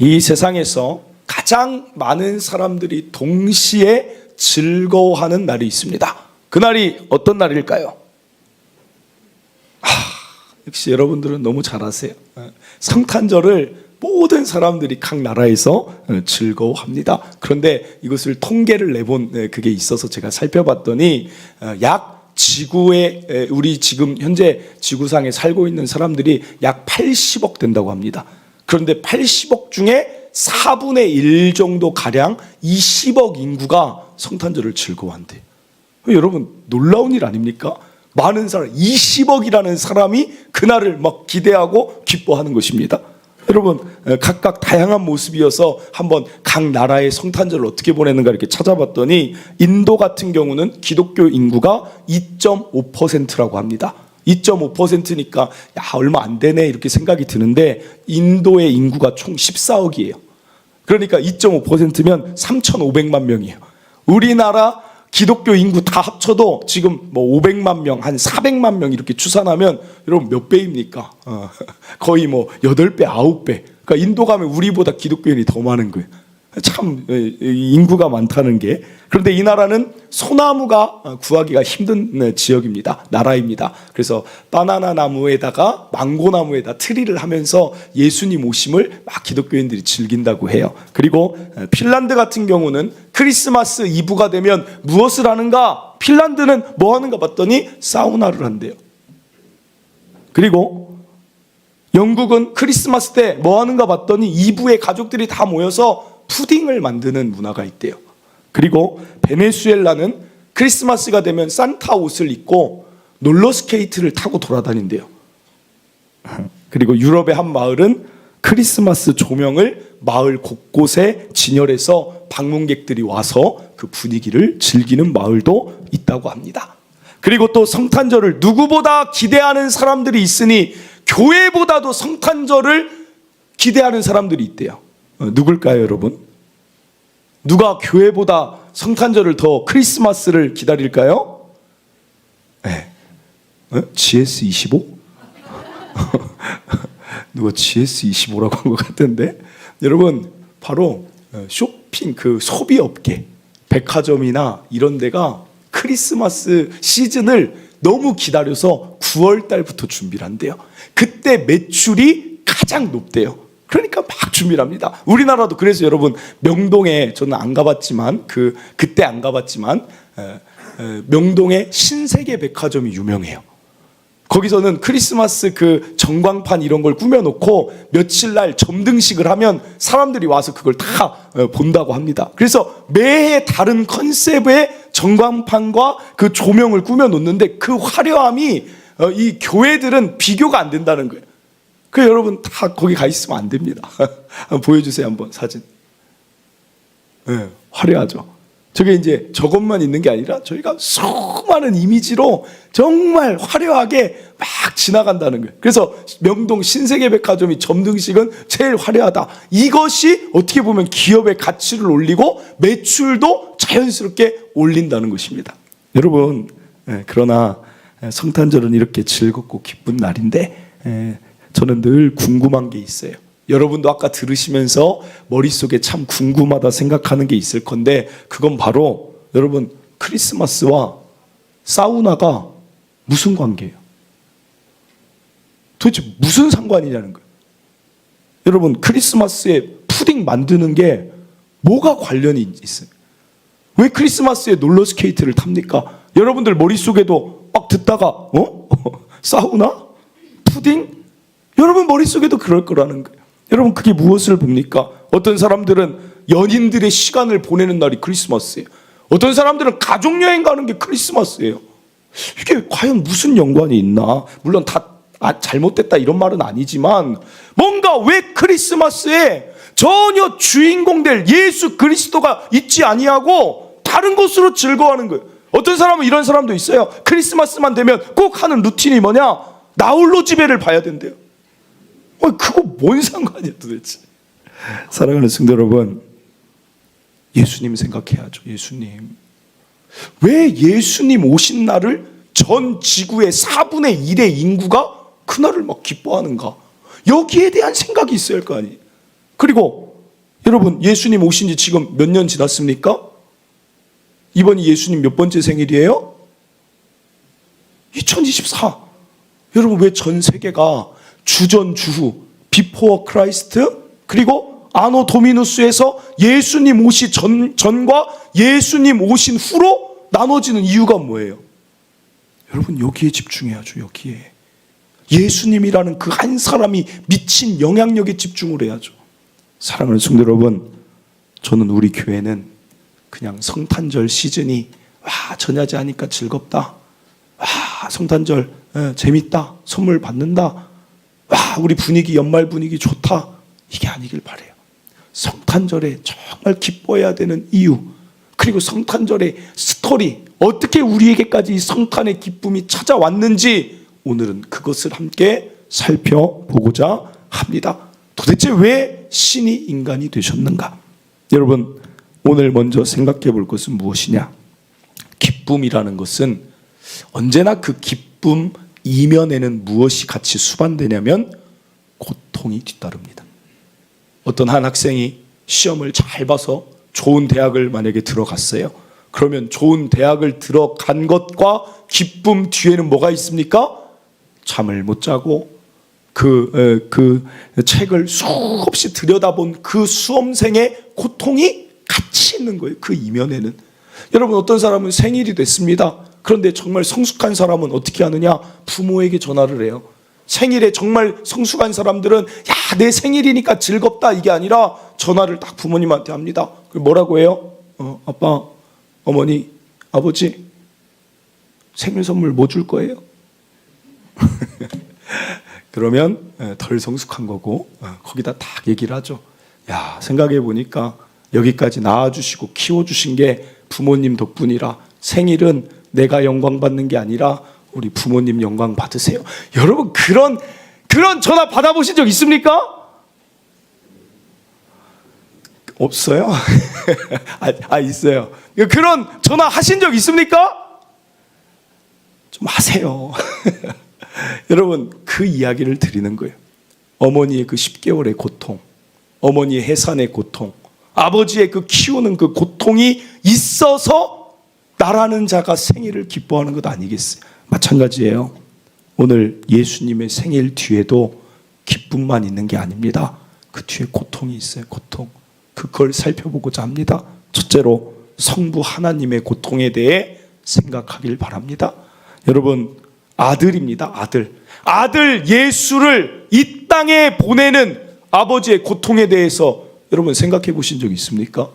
이 세상에서 가장 많은 사람들이 동시에 즐거워하는 날이 있습니다. 그날이 어떤 날일까요? 역시 여러분들은 너무 잘 아세요. 성탄절을 모든 사람들이 각 나라에서 즐거워합니다. 그런데 이것을 통계를 내본 그게 있어서 제가 살펴봤더니 약 지구에, 우리 지금 현재 지구상에 살고 있는 사람들이 약 80억 된다고 합니다. 그런데 80억 중에 4분의 1 정도 가량 20억 인구가 성탄절을 즐거워한대요. 여러분 놀라운 일 아닙니까? 많은 사람, 20억이라는 사람이 그날을 막 기대하고 기뻐하는 것입니다. 여러분 각각 다양한 모습이어서 한번 각 나라의 성탄절을 어떻게 보내는가 이렇게 찾아봤더니 인도 같은 경우는 기독교 인구가 2.5%라고 합니다. 2.5%니까 야 얼마 안 되네 이렇게 생각이 드는데 인도의 인구가 총 14억이에요. 그러니까 2.5%면 3,500만 명이에요. 우리나라 기독교 인구 다 합쳐도 지금 뭐 500만 명, 한 400만 명 이렇게 추산하면 여러분 몇 배입니까? 거의 뭐 8배, 9배. 그러니까 인도 가면 우리보다 기독교인이 더 많은 거예요. 참 인구가 많다는 게. 그런데 이 나라는 소나무가 구하기가 힘든 지역입니다. 나라입니다. 그래서 바나나 나무에다가 망고 나무에다 트리를 하면서 예수님 오심을 막 기독교인들이 즐긴다고 해요. 그리고 핀란드 같은 경우는 크리스마스 이브가 되면 무엇을 하는가? 핀란드는 뭐 하는가 봤더니 사우나를 한대요. 그리고 영국은 크리스마스 때 뭐 하는가 봤더니 이브에 가족들이 다 모여서 푸딩을 만드는 문화가 있대요. 그리고 베네수엘라는 크리스마스가 되면 산타 옷을 입고 롤러스케이트를 타고 돌아다닌대요. 그리고 유럽의 한 마을은 크리스마스 조명을 마을 곳곳에 진열해서 방문객들이 와서 그 분위기를 즐기는 마을도 있다고 합니다. 그리고 또 성탄절을 누구보다 기대하는 사람들이 있으니 교회보다도 성탄절을 기대하는 사람들이 있대요. 누굴까요, 여러분? 누가 교회보다 성탄절을 더 크리스마스를 기다릴까요? 네. GS25? 누가 GS25라고 한 것 같은데? 여러분, 바로 쇼핑, 그 소비업계, 백화점이나 이런 데가 크리스마스 시즌을 너무 기다려서 9월 달부터 준비를 한대요. 그때 매출이 가장 높대요. 그러니까 막 준비를 합니다. 우리나라도 그래서 여러분 명동에 저는 안 가봤지만 그때 안 가봤지만 명동에 신세계 백화점이 유명해요. 거기서는 크리스마스 그 전광판 이런 걸 꾸며놓고 며칠 날 점등식을 하면 사람들이 와서 그걸 다 본다고 합니다. 그래서 매해 다른 컨셉의 전광판과 그 조명을 꾸며놓는데 그 화려함이 이 교회들은 비교가 안 된다는 거예요. 그 여러분 다 거기 가 있으면 안 됩니다. 한번 보여주세요, 한번 사진. 네, 화려하죠. 저게 이제 저것만 있는 게 아니라 저희가 수많은 이미지로 정말 화려하게 막 지나간다는 거예요. 그래서 명동 신세계백화점이 점등식은 제일 화려하다. 이것이 어떻게 보면 기업의 가치를 올리고 매출도 자연스럽게 올린다는 것입니다. 여러분, 그러나 성탄절은 이렇게 즐겁고 기쁜 날인데 저는 늘 궁금한 게 있어요. 여러분도 아까 들으시면서 머릿속에 참 궁금하다 생각하는 게 있을 건데 그건 바로 여러분 크리스마스와 사우나가 무슨 관계예요? 도대체 무슨 상관이냐는 거예요. 여러분 크리스마스에 푸딩 만드는 게 뭐가 관련이 있어요? 왜 크리스마스에 롤러스케이트를 탑니까? 여러분들 머릿속에도 막 듣다가 사우나? 푸딩? 여러분 머릿속에도 그럴 거라는 거예요. 여러분 그게 무엇을 봅니까? 어떤 사람들은 연인들의 시간을 보내는 날이 크리스마스예요. 어떤 사람들은 가족여행 가는 게 크리스마스예요. 이게 과연 무슨 연관이 있나? 물론 다 잘못됐다 이런 말은 아니지만 뭔가 왜 크리스마스에 전혀 주인공 될 예수 그리스도가 있지 아니하고 다른 것으로 즐거워하는 거예요. 어떤 사람은 이런 사람도 있어요. 크리스마스만 되면 꼭 하는 루틴이 뭐냐? 나홀로 집회를 봐야 된대요. 그거 뭔 상관이야 도대체. 사랑하는 성도 여러분, 예수님 생각해야죠. 예수님 왜 예수님 오신 날을 전 지구의 4분의 1의 인구가 그날을 막 기뻐하는가? 여기에 대한 생각이 있어야 할 거 아니에요. 그리고 여러분, 예수님 오신 지 지금 몇 년 지났습니까? 이번이 예수님 몇 번째 생일이에요? 2024. 여러분, 왜 전 세계가 주전 주후, 비포어 크라이스트, 그리고 아노 도미누스에서 예수님 오시 전과 예수님 오신 후로 나눠지는 이유가 뭐예요? 여러분, 여기에 집중해야죠. 여기에 예수님이라는 그 한 사람이 미친 영향력에 집중을 해야죠. 사랑하는 성도 여러분, 저는 우리 교회는 그냥 성탄절 시즌이 전야제 하니까 즐겁다, 성탄절 재밌다, 선물 받는다, 우리 분위기, 연말 분위기 좋다, 이게 아니길 바라요. 성탄절에 정말 기뻐해야 되는 이유, 그리고 성탄절의 스토리, 어떻게 우리에게까지 이 성탄의 기쁨이 찾아왔는지 오늘은 그것을 함께 살펴보고자 합니다. 도대체 왜 신이 인간이 되셨는가? 여러분, 오늘 먼저 생각해 볼 것은 무엇이냐? 기쁨이라는 것은 언제나 그 기쁨 이면에는 무엇이 같이 수반되냐면 고통이 뒤따릅니다. 어떤 한 학생이 시험을 잘 봐서 좋은 대학을 만약에 들어갔어요. 그러면 좋은 대학을 들어간 것과 기쁨 뒤에는 뭐가 있습니까? 잠을 못 자고 그 책을 수없이 들여다본 그 수험생의 고통이 같이 있는 거예요. 그 이면에는. 여러분, 어떤 사람은 생일이 됐습니다. 그런데 정말 성숙한 사람은 어떻게 하느냐? 부모에게 전화를 해요. 생일에 정말 성숙한 사람들은 내 생일이니까 즐겁다, 이게 아니라 전화를 딱 부모님한테 합니다. 뭐라고 해요? 아빠, 어머니, 아버지, 생일 선물 뭐 줄 거예요? 그러면 덜 성숙한 거고, 거기다 딱 얘기를 하죠. 생각해 보니까 여기까지 낳아주시고 키워주신 게 부모님 덕분이라 생일은 내가 영광 받는 게 아니라 우리 부모님 영광 받으세요. 여러분, 그런 전화 받아보신 적 있습니까? 없어요? 있어요. 그런 전화 하신 적 있습니까? 좀 하세요. 여러분, 그 이야기를 드리는 거예요. 어머니의 그 10개월의 고통, 어머니의 해산의 고통, 아버지의 그 키우는 그 고통이 있어서 나라는 자가 생일을 기뻐하는 것 아니겠어요? 마찬가지예요. 오늘 예수님의 생일 뒤에도 기쁨만 있는 게 아닙니다. 그 뒤에 고통이 있어요. 고통. 그걸 살펴보고자 합니다. 첫째로 성부 하나님의 고통에 대해 생각하길 바랍니다. 여러분, 아들입니다. 아들 예수를 이 땅에 보내는 아버지의 고통에 대해서 여러분 생각해 보신 적 있습니까?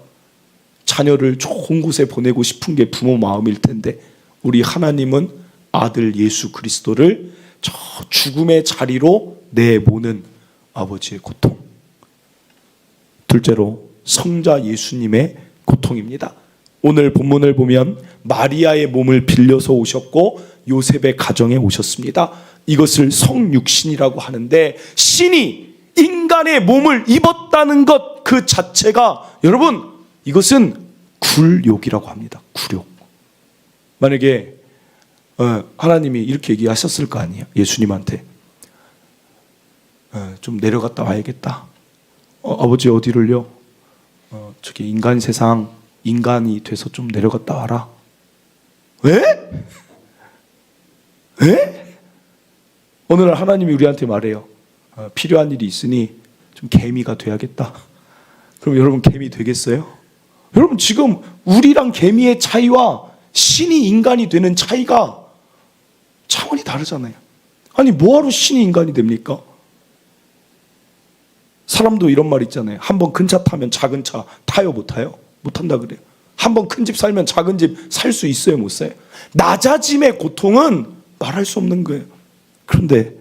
자녀를 좋은 곳에 보내고 싶은 게 부모 마음일 텐데, 우리 하나님은 아들 예수 그리스도를 저 죽음의 자리로 내모는 아버지의 고통. 둘째로 성자 예수님의 고통입니다. 오늘 본문을 보면 마리아의 몸을 빌려서 오셨고 요셉의 가정에 오셨습니다. 이것을 성육신이라고 하는데, 신이 인간의 몸을 입었다는 것 그 자체가, 여러분, 이것은 굴욕이라고 합니다. 굴욕. 만약에 하나님이 이렇게 얘기하셨을 거 아니에요. 예수님한테 좀 내려갔다 와야겠다. 아버지 어디를요? 저기 인간 세상, 인간이 돼서 좀 내려갔다 와라. 왜? 왜? 오늘 하나님이 우리한테 말해요. 필요한 일이 있으니 좀 개미가 돼야겠다. 그럼 여러분, 개미 되겠어요? 여러분, 지금 우리랑 개미의 차이와 신이 인간이 되는 차이가 차원이 다르잖아요. 아니, 뭐하러 신이 인간이 됩니까? 사람도 이런 말 있잖아요. 한번 큰 차 타면 작은 차 타요, 못 타요? 못 탄다 그래요. 한번 큰 집 살면 작은 집 살 수 있어요, 못 사요? 낮아짐의 고통은 말할 수 없는 거예요. 그런데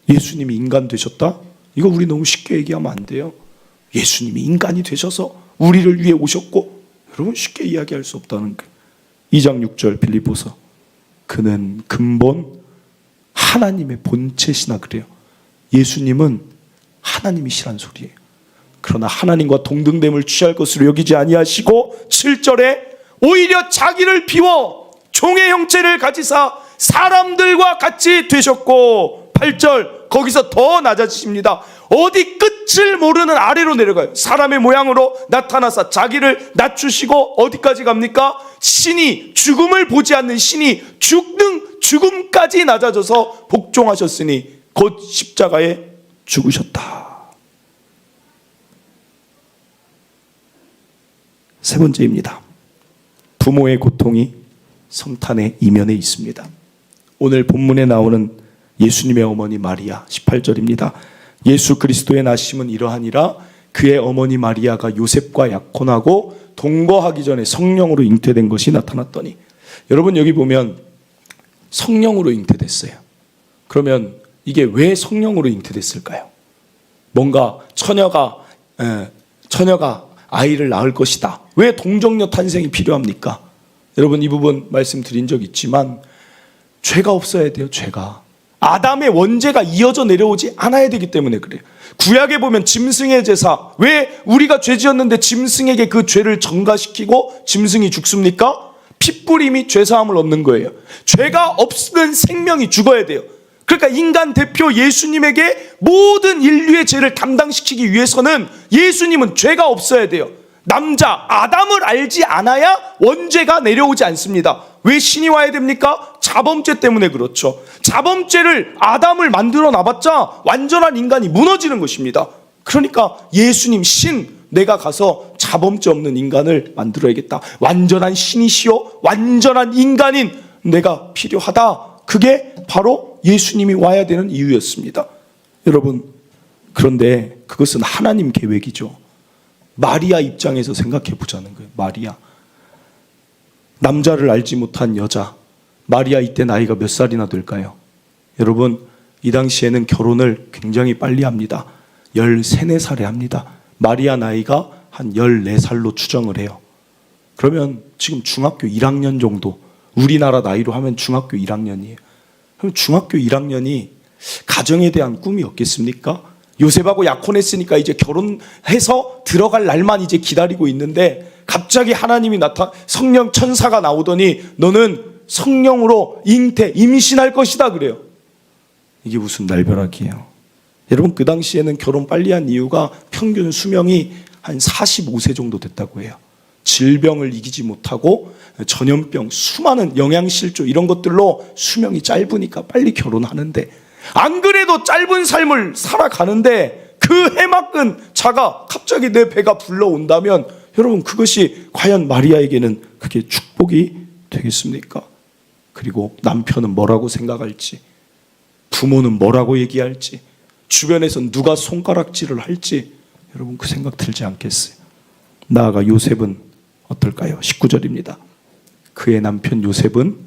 예수님이 인간 되셨다? 이거 우리 너무 쉽게 얘기하면 안 돼요. 예수님이 인간이 되셔서 우리를 위해 오셨고, 여러분, 쉽게 이야기할 수 없다는 거예요. 2장 6절 빌립보서, 그는 근본 하나님의 본체시나 그래요. 예수님은 하나님이시란 소리예요. 그러나 하나님과 동등됨을 취할 것으로 여기지 아니하시고 7절에 오히려 자기를 비워 종의 형체를 가지사 사람들과 같이 되셨고, 8절 거기서 더 낮아지십니다. 어디 끝을 모르는 아래로 내려가요. 사람의 모양으로 나타나서 자기를 낮추시고 어디까지 갑니까? 신이, 죽음을 보지 않는 신이 죽음까지 낮아져서 복종하셨으니 곧 십자가에 죽으셨다. 세 번째입니다. 부모의 고통이 성탄의 이면에 있습니다. 오늘 본문에 나오는 예수님의 어머니 마리아 18절입니다. 예수 그리스도의 나심은 이러하니라 그의 어머니 마리아가 요셉과 약혼하고 동거하기 전에 성령으로 잉태된 것이 나타났더니. 여러분 여기 보면 성령으로 잉태됐어요. 그러면 이게 왜 성령으로 잉태됐을까요? 뭔가 처녀가 아이를 낳을 것이다. 왜 동정녀 탄생이 필요합니까? 여러분 이 부분 말씀드린 적 있지만 죄가 없어야 돼요. 죄가. 아담의 원죄가 이어져 내려오지 않아야 되기 때문에 그래요. 구약에 보면 짐승의 제사, 왜 우리가 죄 지었는데 짐승에게 그 죄를 전가시키고 짐승이 죽습니까? 핏부림이 죄사함을 얻는 거예요. 죄가 없는 생명이 죽어야 돼요. 그러니까 인간 대표 예수님에게 모든 인류의 죄를 담당시키기 위해서는 예수님은 죄가 없어야 돼요. 남자 아담을 알지 않아야 원죄가 내려오지 않습니다. 왜 신이 와야 됩니까? 자범죄 때문에 그렇죠. 자범죄를 아담을 만들어 놔봤자 완전한 인간이 무너지는 것입니다. 그러니까 예수님 신, 내가 가서 자범죄 없는 인간을 만들어야겠다. 완전한 신이시요 완전한 인간인 내가 필요하다. 그게 바로 예수님이 와야 되는 이유였습니다. 여러분, 그런데 그것은 하나님 계획이죠. 마리아 입장에서 생각해 보자는 거예요. 마리아, 남자를 알지 못한 여자. 마리아 이때 나이가 몇 살이나 될까요? 여러분, 이 당시에는 결혼을 굉장히 빨리 합니다. 13, 14살에 합니다. 마리아 나이가 한 14살로 추정을 해요. 그러면 지금 중학교 1학년 정도, 우리나라 나이로 하면 중학교 1학년이에요. 그럼 중학교 1학년이 가정에 대한 꿈이 없겠습니까? 요셉하고 약혼했으니까 이제 결혼해서 들어갈 날만 이제 기다리고 있는데 갑자기 하나님이 성령 천사가 나오더니 너는 성령으로 임신할 것이다 그래요. 이게 무슨 날벼락이에요. 여러분, 그 당시에는 결혼 빨리 한 이유가 평균 수명이 한 45세 정도 됐다고 해요. 질병을 이기지 못하고 전염병, 수많은 영양실조 이런 것들로 수명이 짧으니까 빨리 결혼하는데, 안 그래도 짧은 삶을 살아가는데 그 해맑은 자가 갑자기 내 배가 불러온다면 여러분, 그것이 과연 마리아에게는 그게 축복이 되겠습니까? 그리고 남편은 뭐라고 생각할지, 부모는 뭐라고 얘기할지, 주변에서 누가 손가락질을 할지 여러분 그 생각 들지 않겠어요? 나아가 요셉은 어떨까요? 19절입니다. 그의 남편 요셉은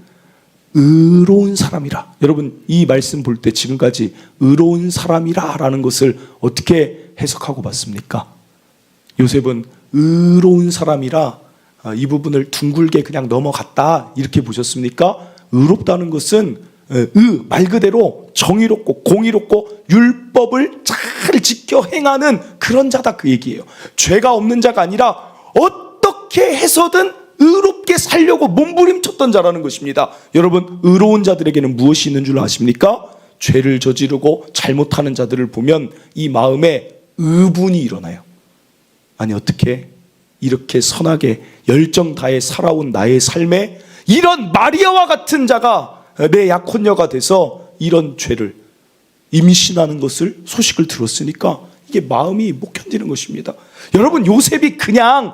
의로운 사람이라. 여러분, 이 말씀 볼 때 지금까지 의로운 사람이라 라는 것을 어떻게 해석하고 봤습니까? 요셉은 의로운 사람이라 이 부분을 둥글게 그냥 넘어갔다 이렇게 보셨습니까? 의롭다는 것은 말 그대로 정의롭고 공의롭고 율법을 잘 지켜 행하는 그런 자다, 그 얘기예요. 죄가 없는 자가 아니라 어떻게 해서든 의롭게 살려고 몸부림쳤던 자라는 것입니다. 여러분, 의로운 자들에게는 무엇이 있는 줄 아십니까? 죄를 저지르고 잘못하는 자들을 보면 이 마음에 의분이 일어나요. 아니, 어떻게 이렇게 선하게 열정 다해 살아온 나의 삶에 이런 마리아와 같은 자가 내 약혼녀가 돼서 이런 죄를 임신하는 것을 소식을 들었으니까 이게 마음이 못 견디는 것입니다. 여러분, 요셉이 그냥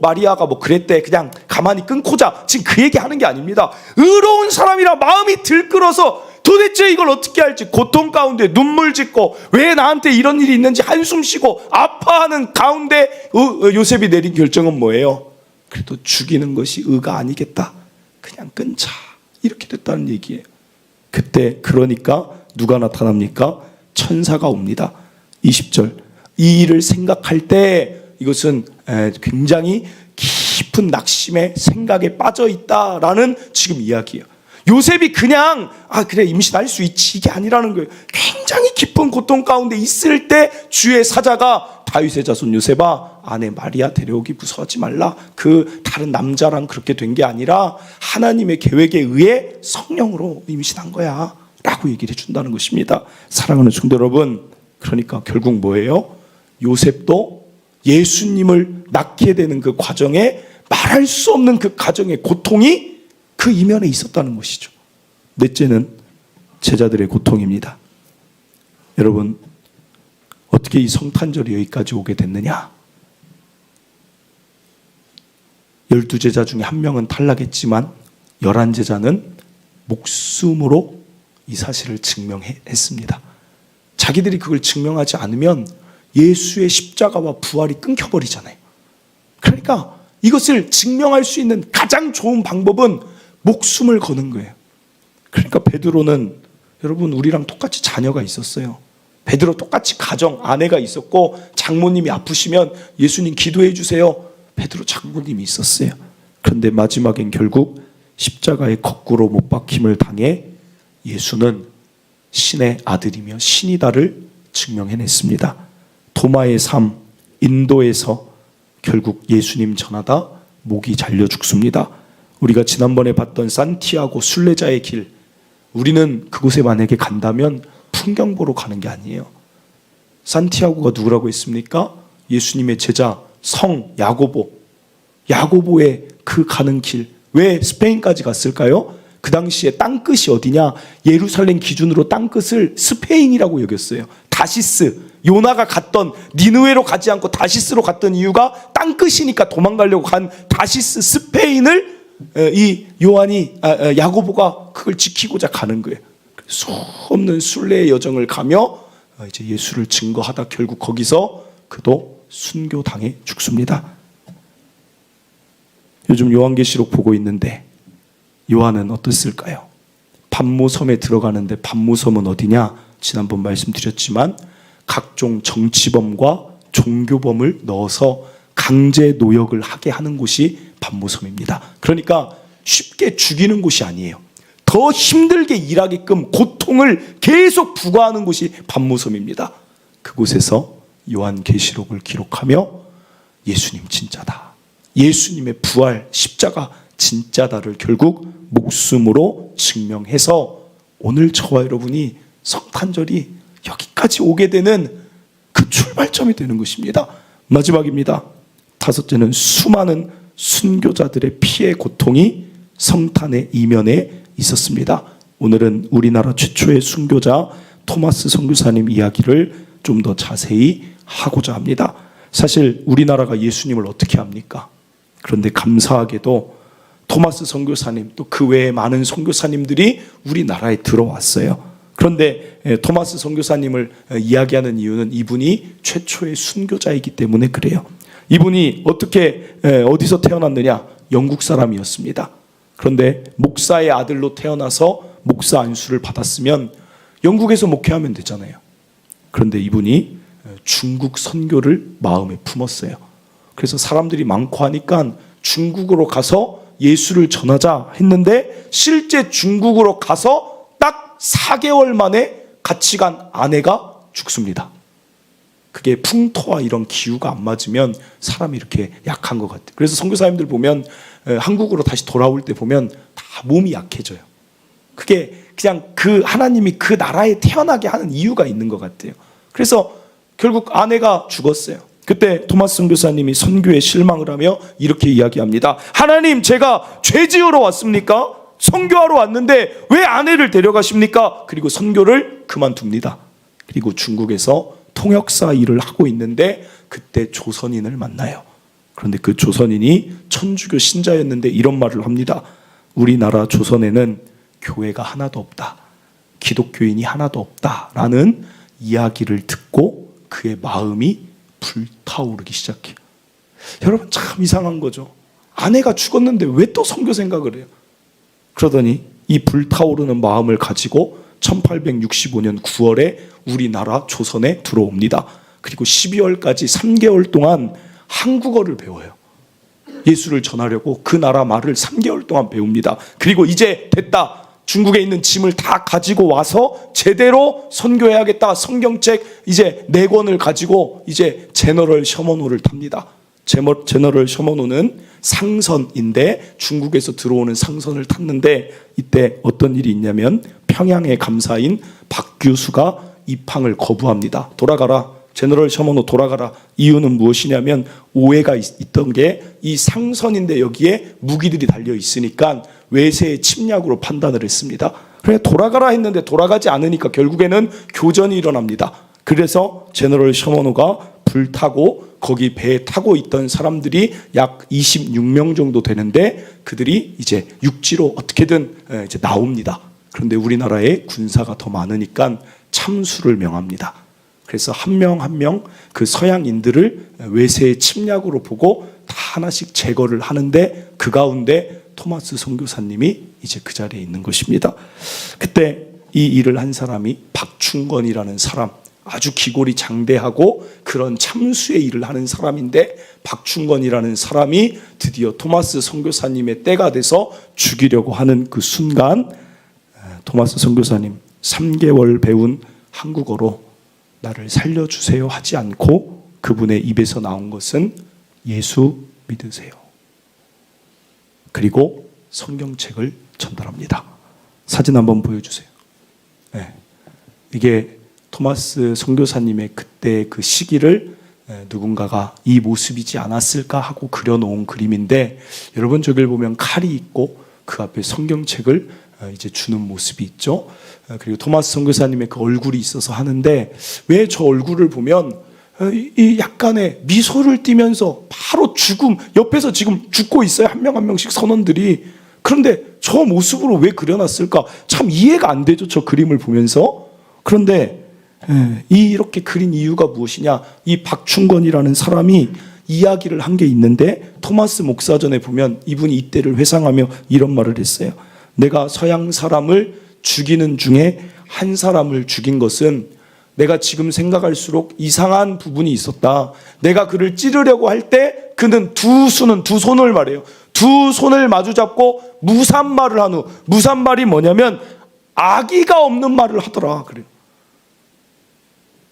마리아가 그랬대 그냥 가만히 끊고자 지금 그 얘기하는 게 아닙니다. 의로운 사람이라 마음이 들끓어서 도대체 이걸 어떻게 할지 고통 가운데 눈물 짓고 왜 나한테 이런 일이 있는지 한숨 쉬고 아파하는 가운데 요셉이 내린 결정은 뭐예요? 그래도 죽이는 것이 의가 아니겠다, 그냥 끊자, 이렇게 됐다는 얘기예요. 그때 그러니까 누가 나타납니까? 천사가 옵니다. 20절, 이 일을 생각할 때 이것은 굉장히 깊은 낙심의 생각에 빠져 있다라는 지금 이야기예요. 요셉이 그냥 그래 임신할 수 있지 이게 아니라는 거예요. 굉장히 깊은 고통 가운데 있을 때 주의 사자가 다윗의 자손 요셉아, 아내 마리아 데려오기 무서워하지 말라. 그 다른 남자랑 그렇게 된 게 아니라 하나님의 계획에 의해 성령으로 임신한 거야 라고 얘기를 해준다는 것입니다. 사랑하는 성도 여러분, 그러니까 결국 뭐예요? 요셉도 예수님을 낳게 되는 그 과정에 말할 수 없는 그 가정의 고통이 그 이면에 있었다는 것이죠. 넷째는 제자들의 고통입니다. 여러분, 어떻게 이 성탄절이 여기까지 오게 됐느냐? 12제자 중에 한 명은 탈락했지만 11제자는 목숨으로 이 사실을 증명했습니다. 자기들이 그걸 증명하지 않으면 예수의 십자가와 부활이 끊겨버리잖아요. 그러니까 이것을 증명할 수 있는 가장 좋은 방법은 목숨을 거는 거예요. 그러니까 베드로는, 여러분, 우리랑 똑같이 자녀가 있었어요. 베드로 똑같이 가정, 아내가 있었고 장모님이 아프시면 예수님 기도해 주세요. 베드로 장모님이 있었어요. 그런데 마지막엔 결국 십자가에 거꾸로 못 박힘을 당해 예수는 신의 아들이며 신이다를 증명해냈습니다. 도마의 삶, 인도에서 결국 예수님 전하다 목이 잘려 죽습니다. 우리가 지난번에 봤던 산티아고 순례자의 길, 우리는 그곳에 만약에 간다면 풍경 보러 가는 게 아니에요. 산티아고가 누구라고 했습니까? 예수님의 제자 성 야고보의 그 가는 길. 왜 스페인까지 갔을까요? 그 당시에 땅끝이 어디냐? 예루살렘 기준으로 땅끝을 스페인이라고 여겼어요. 다시스, 요나가 갔던 니느웨로 가지 않고 다시스로 갔던 이유가 땅끝이니까 도망가려고 간 다시스 스페인을 이 야고보가 그걸 지키고자 가는 거예요. 수 없는 순례의 여정을 가며 이제 예수를 증거하다 결국 거기서 그도 순교당해 죽습니다. 요즘 요한계시록 보고 있는데 요한은 어땠을까요? 반모섬에 들어가는데 반모섬은 어디냐? 지난번 말씀드렸지만 각종 정치범과 종교범을 넣어서 강제 노역을 하게 하는 곳이 반모섬입니다. 그러니까 쉽게 죽이는 곳이 아니에요. 더 힘들게 일하게끔 고통을 계속 부과하는 곳이 반모섬입니다. 그곳에서 요한계시록을 기록하며 예수님 진짜다, 예수님의 부활 십자가 진짜다를 결국 목숨으로 증명해서 오늘 저와 여러분이 성탄절이 여기까지 오게 되는 그 출발점이 되는 것입니다. 마지막입니다. 다섯째는 수많은 순교자들의 피해 고통이 성탄의 이면에 있었습니다. 오늘은 우리나라 최초의 순교자 토마스 선교사님 이야기를 좀 더 자세히 하고자 합니다. 사실 우리나라가 예수님을 어떻게 합니까? 그런데 감사하게도 토마스 선교사님 또 그 외에 많은 선교사님들이 우리나라에 들어왔어요. 그런데 토마스 선교사님을 이야기하는 이유는 이분이 최초의 순교자이기 때문에 그래요. 이분이 어떻게 어디서 태어났느냐? 영국 사람이었습니다. 그런데 목사의 아들로 태어나서 목사 안수를 받았으면 영국에서 목회하면 되잖아요. 그런데 이분이 중국 선교를 마음에 품었어요. 그래서 사람들이 많고 하니까 중국으로 가서 예수를 전하자 했는데 실제 중국으로 가서 딱 4개월 만에 같이 간 아내가 죽습니다. 그게 풍토와 이런 기후가 안 맞으면 사람이 이렇게 약한 것 같아요. 그래서 선교사님들 보면 한국으로 다시 돌아올 때 보면 다 몸이 약해져요. 그게 그냥 그 하나님이 그 나라에 태어나게 하는 이유가 있는 것 같아요. 그래서 결국 아내가 죽었어요. 그때 토마스 선교사님이 선교에 실망을 하며 이렇게 이야기합니다. 하나님, 제가 죄 지으러 왔습니까? 선교하러 왔는데 왜 아내를 데려가십니까? 그리고 선교를 그만둡니다. 그리고 중국에서 통역사 일을 하고 있는데 그때 조선인을 만나요. 그런데 그 조선인이 천주교 신자였는데 이런 말을 합니다. 우리나라 조선에는 교회가 하나도 없다, 기독교인이 하나도 없다라는 이야기를 듣고 그의 마음이 불타오르기 시작해요. 여러분, 참 이상한 거죠. 아내가 죽었는데 왜 또 선교 생각을 해요? 그러더니 이 불타오르는 마음을 가지고 1865년 9월에 우리나라 조선에 들어옵니다. 그리고 12월까지 3개월 동안 한국어를 배워요. 예수를 전하려고 그 나라 말을 3개월 동안 배웁니다. 그리고 이제 됐다, 중국에 있는 짐을 다 가지고 와서 제대로 선교해야겠다. 성경책 이제 4권을 가지고 이제 제너럴 셔먼호를 탑니다. 제너럴 셔먼호는 상선인데 중국에서 들어오는 상선을 탔는데 이때 어떤 일이 있냐면 평양의 감사인 박 교수가 이 팡을 거부합니다. 돌아가라. 제너럴 셔먼호 돌아가라. 이유는 무엇이냐면 오해가 있던 게 이 상선인데 여기에 무기들이 달려 있으니까 외세의 침략으로 판단을 했습니다. 그래 돌아가라 했는데 돌아가지 않으니까 결국에는 교전이 일어납니다. 그래서 제너럴 셔먼호가 불타고 거기 배에 타고 있던 사람들이 약 26명 정도 되는데 그들이 이제 육지로 어떻게든 이제 나옵니다. 그런데 우리나라에 군사가 더 많으니까 참수를 명합니다. 그래서 한 명 한 명 그 서양인들을 외세의 침략으로 보고 다 하나씩 제거를 하는데 그 가운데 토마스 선교사님이 이제 그 자리에 있는 것입니다. 그때 이 일을 한 사람이 박충건이라는 사람, 아주 기골이 장대하고 그런 참수의 일을 하는 사람인데 박충건이라는 사람이 드디어 토마스 선교사님의 때가 돼서 죽이려고 하는 그 순간 토마스 선교사님 3개월 배운 한국어로 나를 살려주세요 하지 않고 그분의 입에서 나온 것은 예수 믿으세요. 그리고 성경책을 전달합니다. 사진 한번 보여주세요. 네. 이게 토마스 선교사님의 그때 그 시기를 누군가가 이 모습이지 않았을까 하고 그려놓은 그림인데 여러분 저길 보면 칼이 있고 그 앞에 성경책을 이제 주는 모습이 있죠. 그리고 토마스 선교사님의 그 얼굴이 있어서 하는데 왜 저 얼굴을 보면 이 약간의 미소를 띠면서 바로 죽음 옆에서 지금 죽고 있어요. 한 명 한 명씩 선원들이. 그런데 저 모습으로 왜 그려놨을까? 참 이해가 안 되죠. 저 그림을 보면서. 그런데 이렇게 그린 이유가 무엇이냐? 이 박충건이라는 사람이 이야기를 한 게 있는데 토마스 목사전에 보면 이분이 이때를 회상하며 이런 말을 했어요. 내가 서양 사람을 죽이는 중에 한 사람을 죽인 것은 내가 지금 생각할수록 이상한 부분이 있었다. 내가 그를 찌르려고 할 때 그는 두 손을 말해요. 두 손을 마주 잡고 무산말을 한 후, 무산말이 뭐냐면 악의가 없는 말을 하더라. 그래요.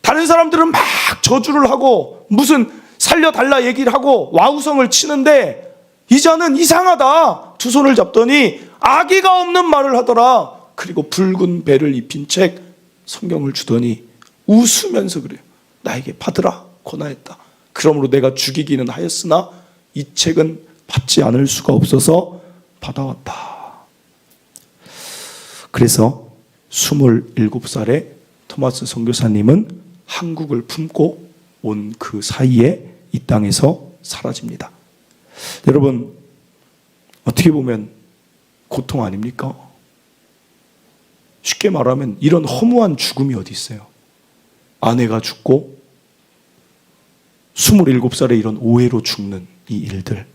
다른 사람들은 막 저주를 하고 무슨 살려달라 얘기를 하고 와우성을 치는데 이 자는 이상하다. 두 손을 잡더니 악의가 없는 말을 하더라. 그리고 붉은 배를 입힌 책 성경을 주더니 웃으면서 그래요. 나에게 받으라 권하였다. 그러므로 내가 죽이기는 하였으나 이 책은 받지 않을 수가 없어서 받아왔다. 그래서 27살에 토마스 선교사님은 한국을 품고 온 그 사이에 이 땅에서 사라집니다. 여러분 어떻게 보면 고통 아닙니까? 쉽게 말하면 이런 허무한 죽음이 어디 있어요? 아내가 죽고 27살에 이런 오해로 죽는 이 일들.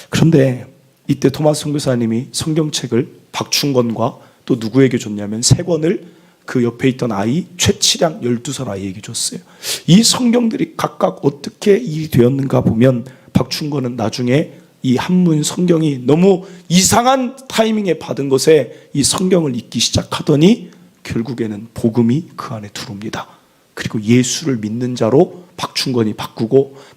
그런데 이때 토마스 선교사님이 성경책을 박충건과 또 누구에게 줬냐면 3권을 그 옆에 있던 아이 최치량 12살 아이에게 줬어요. 이 성경들이 각각 어떻게 일이 되었는가 보면 박충건은 나중에 이 한문 성경이 너무 이상한 타이밍에 받은 것에 이 성경을 읽기 시작하더니 결국에는 복음이 그 안에 들어옵니다. 그리고 예수를 믿는 자로 박충건이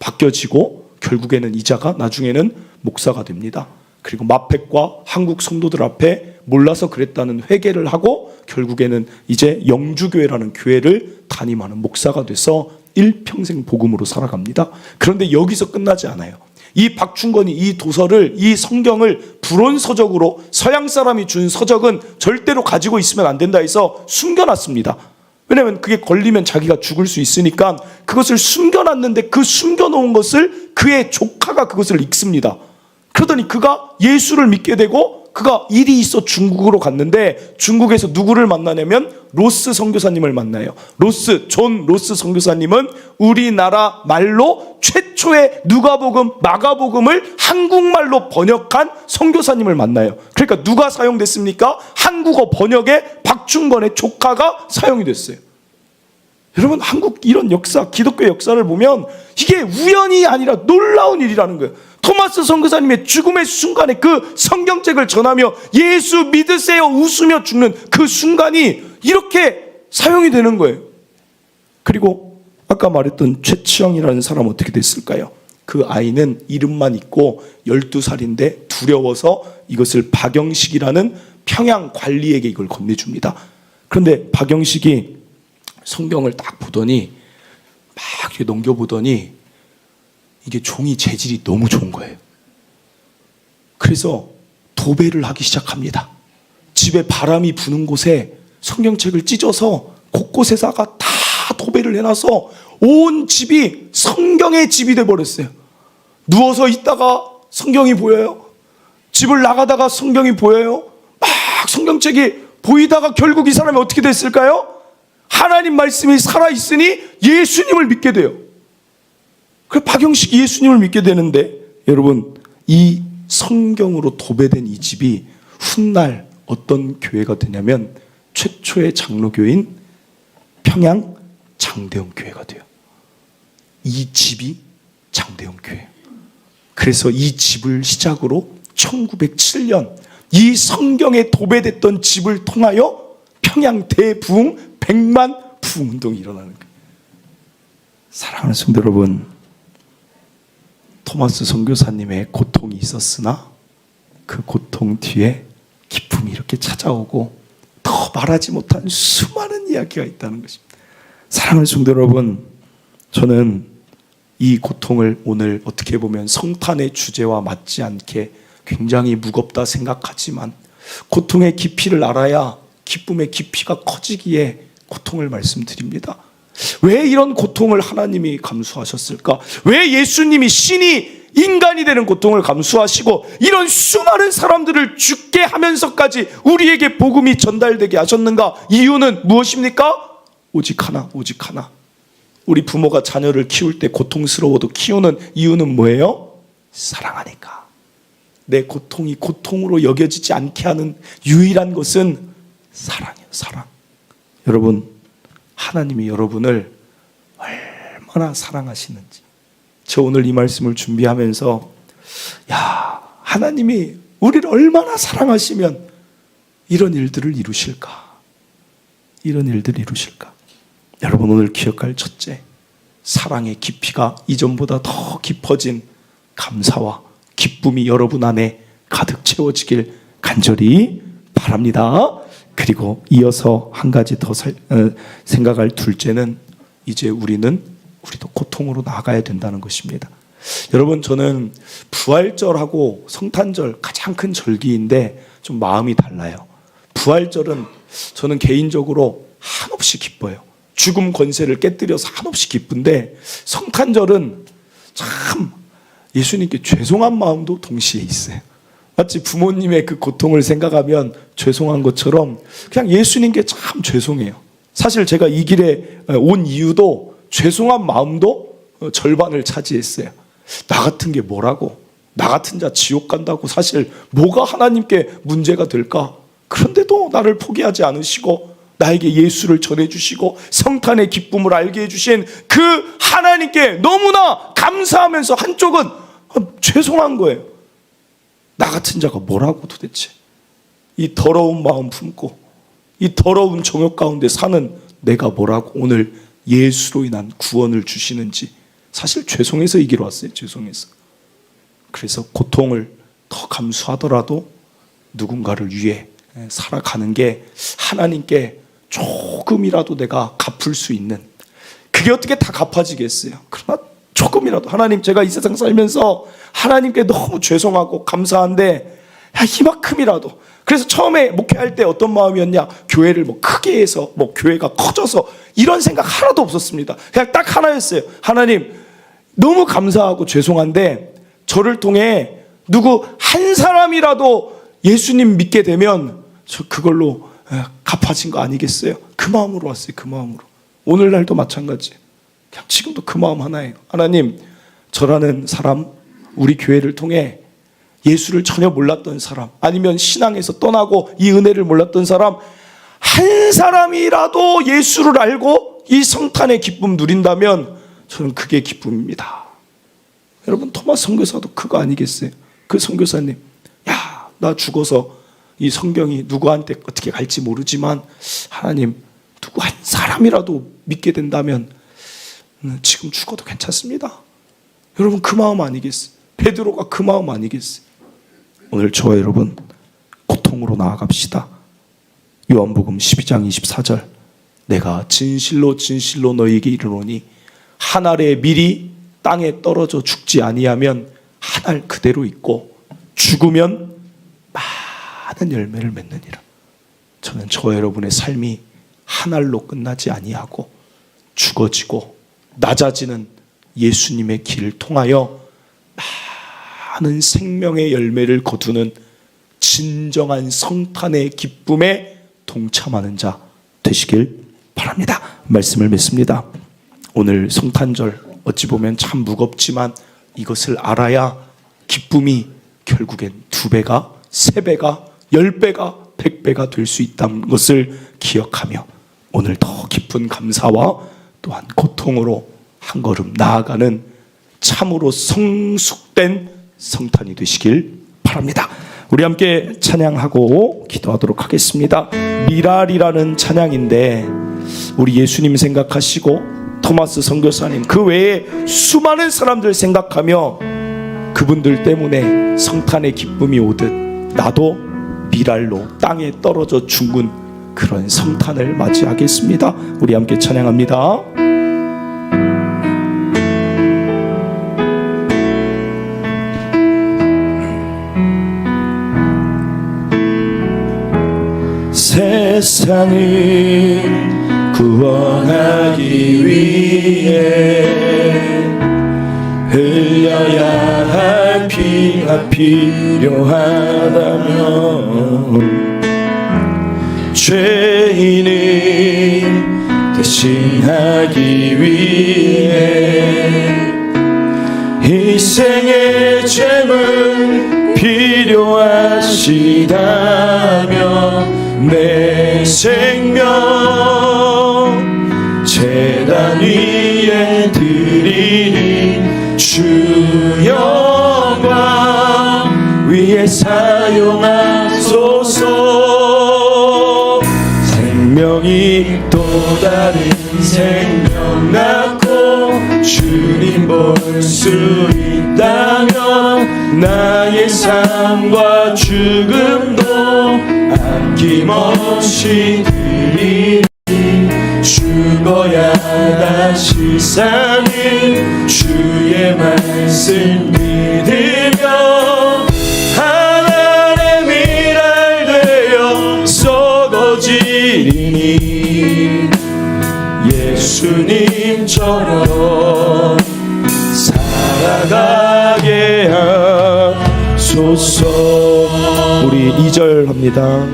바뀌어지고 결국에는 이 자가 나중에는 목사가 됩니다. 그리고 마펙과 한국 성도들 앞에 몰라서 그랬다는 회개를 하고 결국에는 이제 영주교회라는 교회를 담임하는 목사가 돼서 일평생 복음으로 살아갑니다. 그런데 여기서 끝나지 않아요. 이 박충건이 이 도서를, 이 성경을 불온 서적으로 서양 사람이 준 서적은 절대로 가지고 있으면 안 된다 해서 숨겨놨습니다. 왜냐하면 그게 걸리면 자기가 죽을 수 있으니까 그것을 숨겨놨는데 그 숨겨놓은 것을 그의 조카가 그것을 읽습니다. 그러더니 그가 예수를 믿게 되고 그가 일이 있어 중국으로 갔는데 중국에서 누구를 만나냐면 로스 선교사님을 만나요. 존 로스 선교사님은 우리나라 말로 최초의 누가복음, 마가복음을 한국말로 번역한 선교사님을 만나요. 그러니까 누가 사용됐습니까? 한국어 번역에 박충건의 조카가 사용이 됐어요. 여러분 한국 이런 역사, 기독교의 역사를 보면 이게 우연이 아니라 놀라운 일이라는 거예요. 토마스 선교사님의 죽음의 순간에 그 성경책을 전하며 예수 믿으세요 웃으며 죽는 그 순간이 이렇게 사용이 되는 거예요. 그리고 아까 말했던 최치영이라는 사람 어떻게 됐을까요? 그 아이는 이름만 있고 12살인데 두려워서 이것을 박영식이라는 평양 관리에게 이걸 건네줍니다. 그런데 박영식이 성경을 딱 보더니 막 이렇게 넘겨보더니 이게 종이 재질이 너무 좋은 거예요. 그래서 도배를 하기 시작합니다. 집에 바람이 부는 곳에 성경책을 찢어서 곳곳에다가 다 도배를 해놔서 온 집이 성경의 집이 돼버렸어요. 누워서 있다가 성경이 보여요. 집을 나가다가 성경이 보여요. 막 성경책이 보이다가 결국 이 사람이 어떻게 됐을까요? 하나님 말씀이 살아있으니 예수님을 믿게 돼요. 그래 박영식이 예수님을 믿게 되는데, 여러분 이 성경으로 도배된 이 집이 훗날 어떤 교회가 되냐면 최초의 장로교인 평양 장대원 교회가 돼요. 이 집이 장대원 교회예요. 그래서 이 집을 시작으로 1907년 이 성경에 도배됐던 집을 통하여 평양 대부흥 100만 부흥 운동이 일어나는 거예요. 사랑하는 성도 여러분, 토마스 선교사님의 고통이 있었으나 그 고통 뒤에 기쁨이 이렇게 찾아오고 더 말하지 못한 수많은 이야기가 있다는 것입니다. 사랑하는 성도 여러분, 저는 이 고통을 오늘 어떻게 보면 성탄의 주제와 맞지 않게 굉장히 무겁다 생각하지만 고통의 깊이를 알아야 기쁨의 깊이가 커지기에 고통을 말씀드립니다. 왜 이런 고통을 하나님이 감수하셨을까? 왜 예수님이 신이 인간이 되는 고통을 감수하시고 이런 수많은 사람들을 죽게 하면서까지 우리에게 복음이 전달되게 하셨는가? 이유는 무엇입니까? 오직 하나, 오직 하나. 우리 부모가 자녀를 키울 때 고통스러워도 키우는 이유는 뭐예요? 사랑하니까. 내 고통이 고통으로 여겨지지 않게 하는 유일한 것은 사랑이에요. 사랑. 여러분, 하나님이 여러분을 얼마나 사랑하시는지, 저 오늘 이 말씀을 준비하면서 야, 하나님이 우리를 얼마나 사랑하시면 이런 일들을 이루실까? 이런 일들을 이루실까? 여러분, 오늘 기억할 첫째, 사랑의 깊이가 이전보다 더 깊어진 감사와 기쁨이 여러분 안에 가득 채워지길 간절히 바랍니다. 그리고 이어서 한 가지 더 생각할 둘째는, 이제 우리도 고통으로 나아가야 된다는 것입니다. 여러분, 저는 부활절하고 성탄절 가장 큰 절기인데 좀 마음이 달라요. 부활절은 저는 개인적으로 한없이 기뻐요. 죽음 권세를 깨뜨려서 한없이 기쁜데, 성탄절은 참 예수님께 죄송한 마음도 동시에 있어요. 마치 부모님의 그 고통을 생각하면 죄송한 것처럼 그냥 예수님께 참 죄송해요. 사실 제가 이 길에 온 이유도 죄송한 마음도 절반을 차지했어요. 나 같은 게 뭐라고, 나 같은 자 지옥 간다고 사실 뭐가 하나님께 문제가 될까? 그런데도 나를 포기하지 않으시고 나에게 예수를 전해주시고 성탄의 기쁨을 알게 해주신 그 하나님께 너무나 감사하면서 한쪽은 죄송한 거예요. 나 같은 자가 뭐라고 도대체, 이 더러운 마음 품고 이 더러운 정욕 가운데 사는 내가 뭐라고 오늘 예수로 인한 구원을 주시는지 사실 죄송해서 이 길 왔어요. 죄송해서. 그래서 고통을 더 감수하더라도 누군가를 위해 살아가는 게 하나님께 조금이라도 내가 갚을 수 있는, 그게 어떻게 다 갚아지겠어요? 그러나 조금이라도, 하나님, 제가 이 세상 살면서 하나님께 너무 죄송하고 감사한데 이만큼이라도. 그래서 처음에 목회할 때 어떤 마음이었냐? 교회를 뭐 크게 해서, 뭐 교회가 커져서, 이런 생각 하나도 없었습니다. 그냥 딱 하나였어요. 하나님, 너무 감사하고 죄송한데 저를 통해 누구 한 사람이라도 예수님 믿게 되면 저 그걸로 갚아진 거 아니겠어요? 그 마음으로 왔어요. 그 마음으로. 오늘날도 마찬가지. 그냥 지금도 그 마음 하나예요. 하나님, 저라는 사람, 우리 교회를 통해 예수를 전혀 몰랐던 사람, 아니면 신앙에서 떠나고 이 은혜를 몰랐던 사람 한 사람이라도 예수를 알고 이 성탄의 기쁨 누린다면 저는 그게 기쁨입니다. 여러분, 토마스 선교사도 그거 아니겠어요? 그 선교사님, 야, 나 죽어서 이 성경이 누구한테 어떻게 갈지 모르지만 하나님, 누구 한 사람이라도 믿게 된다면 지금 죽어도 괜찮습니다. 여러분, 그 마음 아니겠어요? 베드로가 그 마음 아니겠어요? 오늘 저와 여러분 고통으로 나아갑시다. 요한복음 12장 24절, 내가 진실로 진실로 너희에게 이르노니 한 알의 밀이 땅에 떨어져 죽지 아니하면 한 알 그대로 있고 죽으면 많은 열매를 맺느니라. 저는 저 여러분의 삶이 한 알로 끝나지 아니하고 죽어지고 낮아지는 예수님의 길을 통하여 많은 생명의 열매를 거두는 진정한 성탄의 기쁨에 동참하는 자 되시길 바랍니다. 말씀을 맺습니다. 오늘 성탄절 어찌 보면 참 무겁지만 이것을 알아야 기쁨이 결국엔 2배가 3배가 10배가 100배가 될 수 있다는 것을 기억하며 오늘 더 깊은 감사와 또한 고통으로 한 걸음 나아가는 참으로 성숙된 성탄이 되시길 바랍니다. 우리 함께 찬양하고 기도하도록 하겠습니다. 미랄이라는 찬양인데 우리 예수님 생각하시고 토마스 선교사님 그 외에 수많은 사람들 생각하며 그분들 때문에 성탄의 기쁨이 오듯 나도 미랄로 땅에 떨어져 죽은 그런 성탄을 맞이하겠습니다. 우리 함께 찬양합니다. 세상을 구원하기 위해 흘려야 할 피가 필요하다면 죄인을 대신하기 위해 희생의 제물 필요하시다면 내 생명 제단 위에 드리니 주 영광 위에 사용하소서. 생명이 또 다른 생명 낳고 주님 볼 수 있다면 나의 삶과 죽음도 아낌없이 드리니 죽어야 다시 사는 주의 말씀 믿으며 하나님의 미랄 되어 썩어지리니 예수님처럼 살아가게 하소서. 우리 2절 합니다.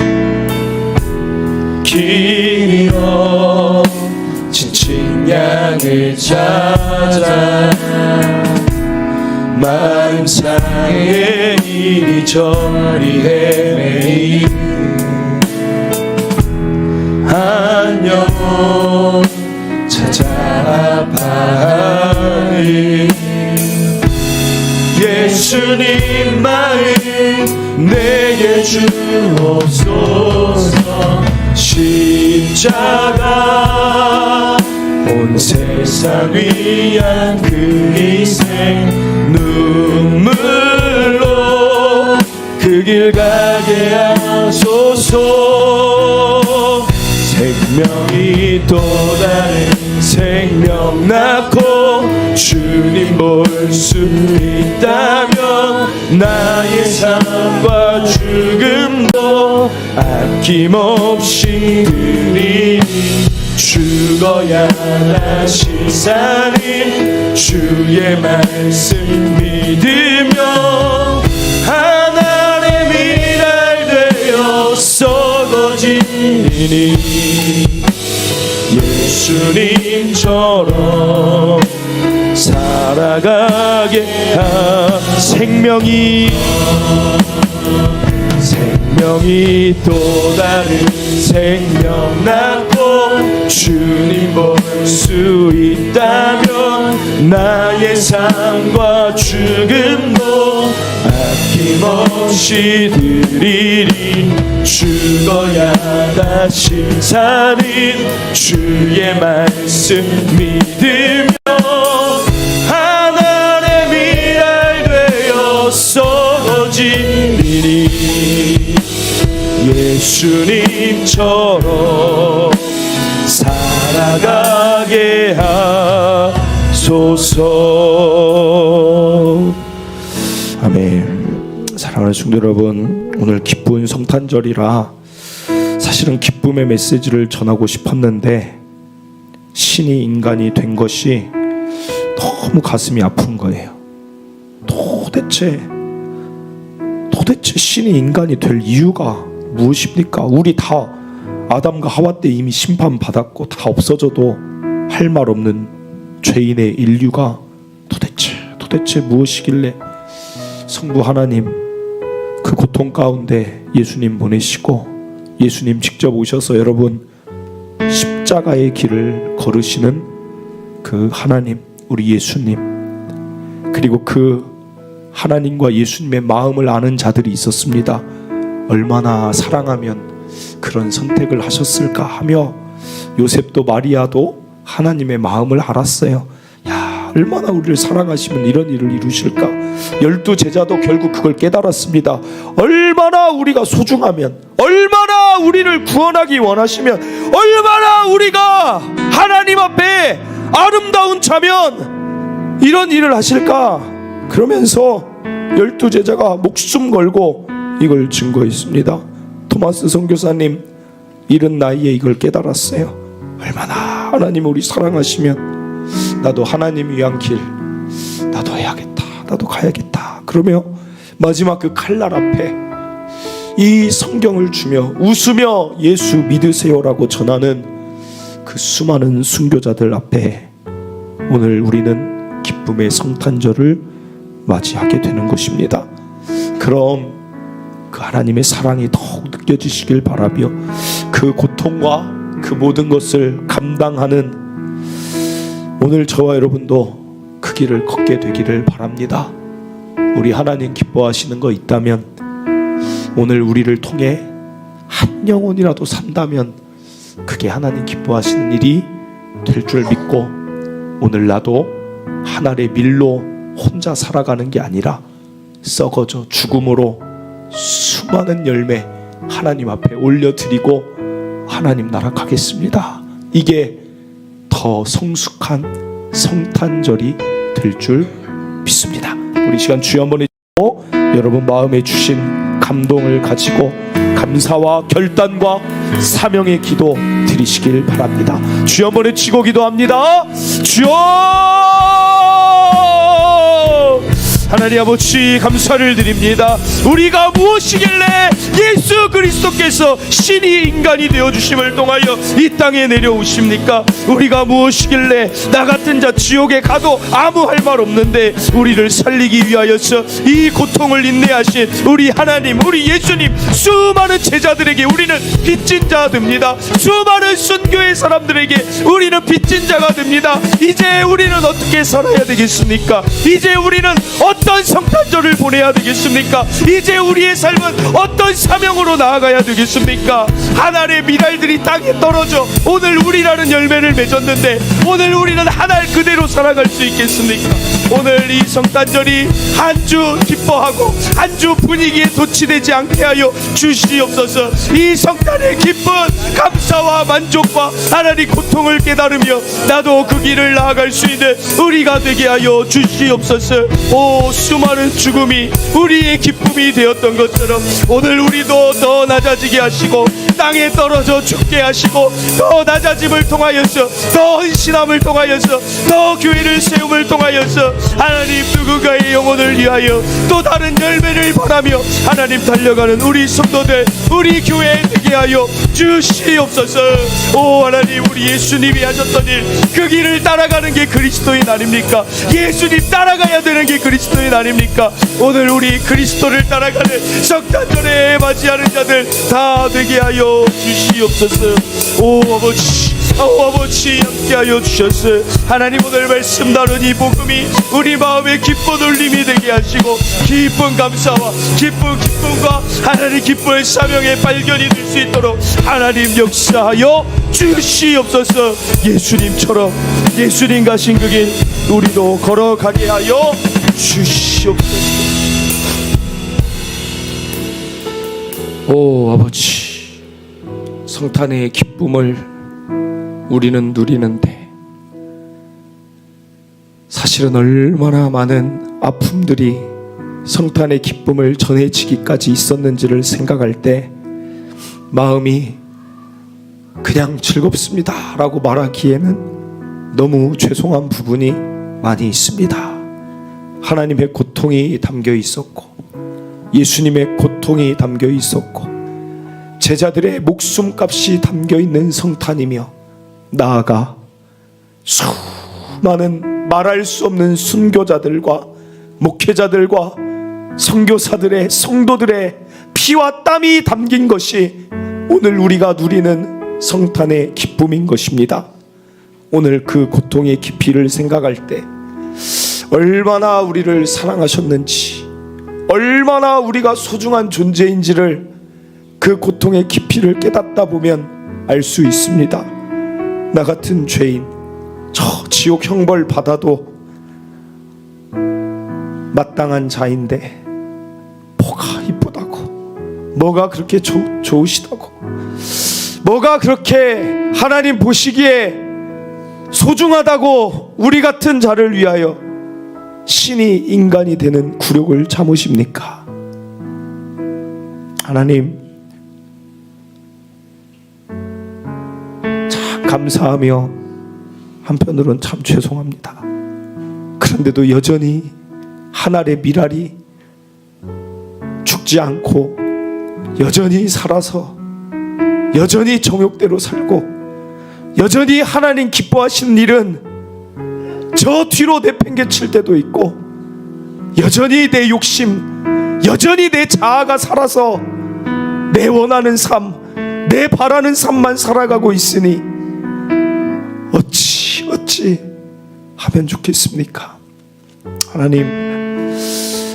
길이여 지친 양을 찾아 마음상에 이리저리 헤매이 한 영혼 찾아 아파하니 예수님 마음 내게 주옵소서. 십자가 온 세상 위한 그 희생 눈물로 그 길 가게 하소서. 생명이 또 다른 생명 낳고 주님 볼 수 있다면 나의 삶과 죽음도 아낌없이 드리니 죽어야 다시 사는 주의 말씀 믿으며 하나님의 미랄 되어 썩어지니 예수님처럼 살아가게 생명이 또 다른 생명 낳고 주님 볼 수 있다면 나의 삶과 죽음도 아낌없이 드리리 죽어야 다시 사는 주의 말씀 믿으며 하나님의 미랄 되어 썩어지리니 예수님처럼 살아가게 하소서. 아멘. 사랑하는 성도 여러분, 오늘 기쁜 성탄절이라 사실은 기쁨의 메시지를 전하고 싶었는데 신이 인간이 된 것이 너무 가슴이 아픈 거예요. 도대체 신이 인간이 될 이유가 무엇입니까? 우리 다 아담과 하와 때 이미 심판받았고 다 없어져도 할 말 없는 죄인의 인류가 도대체 무엇이길래 성부 하나님 그 고통 가운데 예수님 보내시고 예수님 직접 오셔서 여러분 십자가의 길을 걸으시는 그 하나님, 우리 예수님, 그리고 그 하나님과 예수님의 마음을 아는 자들이 있었습니다. 얼마나 사랑하면 그런 선택을 하셨을까 하며 요셉도 마리아도 하나님의 마음을 알았어요. 야, 얼마나 우리를 사랑하시면 이런 일을 이루실까. 12제자도 결국 그걸 깨달았습니다. 얼마나 우리가 소중하면, 얼마나 우리를 구원하기 원하시면, 얼마나 우리가 하나님 앞에 아름다운 자면 이런 일을 하실까. 그러면서 12제자가 목숨 걸고 이걸 증거했습니다. 토마스 선교사님 이른 나이에 이걸 깨달았어요. 얼마나 하나님 우리 사랑하시면 나도 하나님 위한 길 나도 해야겠다, 나도 가야겠다. 그러며 마지막 그 칼날 앞에 이 성경을 주며 웃으며 예수 믿으세요라고 전하는 그 수많은 순교자들 앞에 오늘 우리는 기쁨의 성탄절을 맞이하게 되는 것입니다. 그럼 그 하나님의 사랑이 더욱 느껴지시길 바라며 그 고통과 그 모든 것을 감당하는 오늘 저와 여러분도 그 길을 걷게 되기를 바랍니다. 우리 하나님 기뻐하시는 거 있다면 오늘 우리를 통해 한 영혼이라도 산다면 그게 하나님 기뻐하시는 일이 될 줄 믿고 오늘 나도 하늘의 밀로 혼자 살아가는 게 아니라 썩어져 죽음으로 수많은 열매 하나님 앞에 올려드리고 하나님 나라 가겠습니다. 이게 더 성숙한 성탄절이 될 줄 믿습니다. 우리 시간 주여 한번 해주고 여러분 마음에 주신 감동을 가지고 감사와 결단과 사명의 기도 드리시길 바랍니다. 주여 한번 외치고 기도합니다. 주여 하나님 아버지 감사를 드립니다. 우리가 무엇이길래 예수 그리스도께서 신이 인간이 되어주심을 통하여 이 땅에 내려오십니까? 우리가 무엇이길래 나 같은 자 지옥에 가도 아무 할 말 없는데 우리를 살리기 위하여서 이 고통을 인내하신 우리 하나님, 우리 예수님, 수많은 제자들에게 우리는 빚진 자 됩니다. 수많은 순교의 사람들에게 우리는 빚진 자가 됩니다. 이제 우리는 어떻게 살아야 되겠습니까? 이제 우리는 어떤 성탄절을 보내야 되겠습니까? 이제 우리의 삶은 어떤 사명으로 나아가야 되겠습니까? 하늘의 미랄들이 땅에 떨어져 오늘 우리라는 열매를 맺었는데 오늘 우리는 하늘 그대로 살아갈 수 있겠습니까? 오늘 이 성탄절이 한 주 기뻐하고 한 주 분위기에 도취되지 않게 하여 주시옵소서. 이 성탄의 기쁜 감사와 만족과 하나님 고통을 깨달으며 나도 그 길을 나아갈 수 있는 우리가 되게 하여 주시옵소서. 오 수많은 죽음이 우리의 기쁨이 되었던 것처럼 오늘 우리도 더 낮아지게 하시고 땅에 떨어져 죽게 하시고 더 낮아짐을 통하여서 더 헌신함을 통하여서 더 교회를 세움을 통하여서 하나님 누군가의 영혼을 위하여 또 다른 열매를 바라며 하나님 달려가는 우리 성도들 우리 교회에 되게 하여 주시옵소서. 오 하나님 우리 예수님이 하셨던 일 그 길을 따라가는 게 그리스도인 아닙니까? 예수님 따라가야 되는 게 그리스도인 아닙니까? 오늘 우리 그리스도를 따라가는 성탄절에 맞이하는 자들 다 되게 하여 주시옵소서. 오 아버지 함께하여 주셨어요. 하나님 오늘 말씀 나눈 이 복음이 우리 마음의 기쁜 울림이 되게 하시고 기쁜 감사와 기쁨과 하나님 기쁨의 사명의 발견이 될 수 있도록 하나님 역사하여 주시옵소서. 예수님처럼 예수님 가신 그 길 우리도 걸어가게 하여 주시옵소서. 오 아버지 성탄의 기쁨을 우리는 누리는데 사실은 얼마나 많은 아픔들이 성탄의 기쁨을 전해지기까지 있었는지를 생각할 때 마음이 그냥 즐겁습니다 라고 말하기에는 너무 죄송한 부분이 많이 있습니다. 하나님의 고통이 담겨 있었고 예수님의 고통이 담겨 있었고 제자들의 목숨값이 담겨 있는 성탄이며 나아가 수많은 말할 수 없는 순교자들과 목회자들과 선교사들의 성도들의 피와 땀이 담긴 것이 오늘 우리가 누리는 성탄의 기쁨인 것입니다. 오늘 그 고통의 깊이를 생각할 때 얼마나 우리를 사랑하셨는지, 얼마나 우리가 소중한 존재인지를 그 고통의 깊이를 깨닫다 보면 알 수 있습니다. 나 같은 죄인, 저 지옥 형벌 받아도 마땅한 자인데 뭐가 이쁘다고, 뭐가 그렇게 좋으시다고, 뭐가 그렇게 하나님 보시기에 소중하다고 우리 같은 자를 위하여 신이 인간이 되는 굴욕을 참으십니까? 하나님, 참 감사하며 한편으로는 참 죄송합니다. 그런데도 여전히 한 알의 밀알이 죽지 않고 여전히 살아서 여전히 정욕대로 살고 여전히 하나님 기뻐하시는 일은 저 뒤로 내팽개칠 때도 있고 여전히 내 욕심, 여전히 내 자아가 살아서 내 원하는 삶, 내 바라는 삶만 살아가고 있으니 어찌 하면 좋겠습니까? 하나님,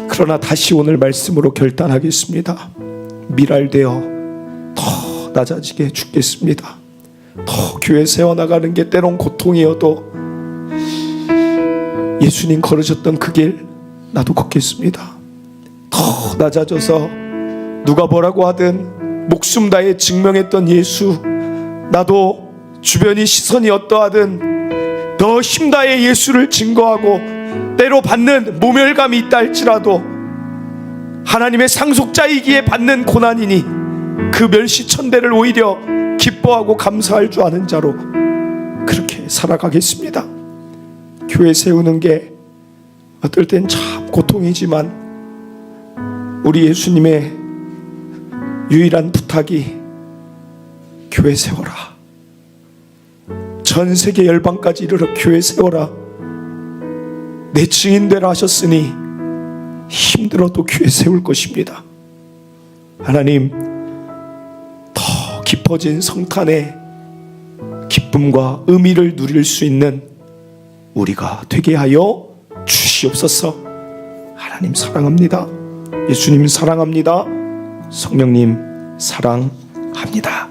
그러나 다시 오늘 말씀으로 결단하겠습니다. 밀알되어 더 낮아지게 죽겠습니다. 더 교회 세워나가는 게 때론 고통이어도 예수님 걸으셨던 그 길 나도 걷겠습니다. 더 낮아져서 누가 뭐라고 하든 목숨 다해 증명했던 예수, 나도 주변이 시선이 어떠하든 더 힘다해 예수를 증거하고 때로 받는 모멸감이 있다 할지라도 하나님의 상속자이기에 받는 고난이니 그 멸시천대를 오히려 기뻐하고 감사할 줄 아는 자로 그렇게 살아가겠습니다. 교회 세우는 게 어떨 땐 참 고통이지만 우리 예수님의 유일한 부탁이 교회 세워라, 전 세계 열방까지 이르러 교회 세워라, 내 증인 되라 하셨으니 힘들어도 교회 세울 것입니다. 하나님, 더 깊어진 성탄의 기쁨과 의미를 누릴 수 있는 우리가 되게 하여 주시옵소서. 하나님 사랑합니다. 예수님 사랑합니다. 성령님 사랑합니다.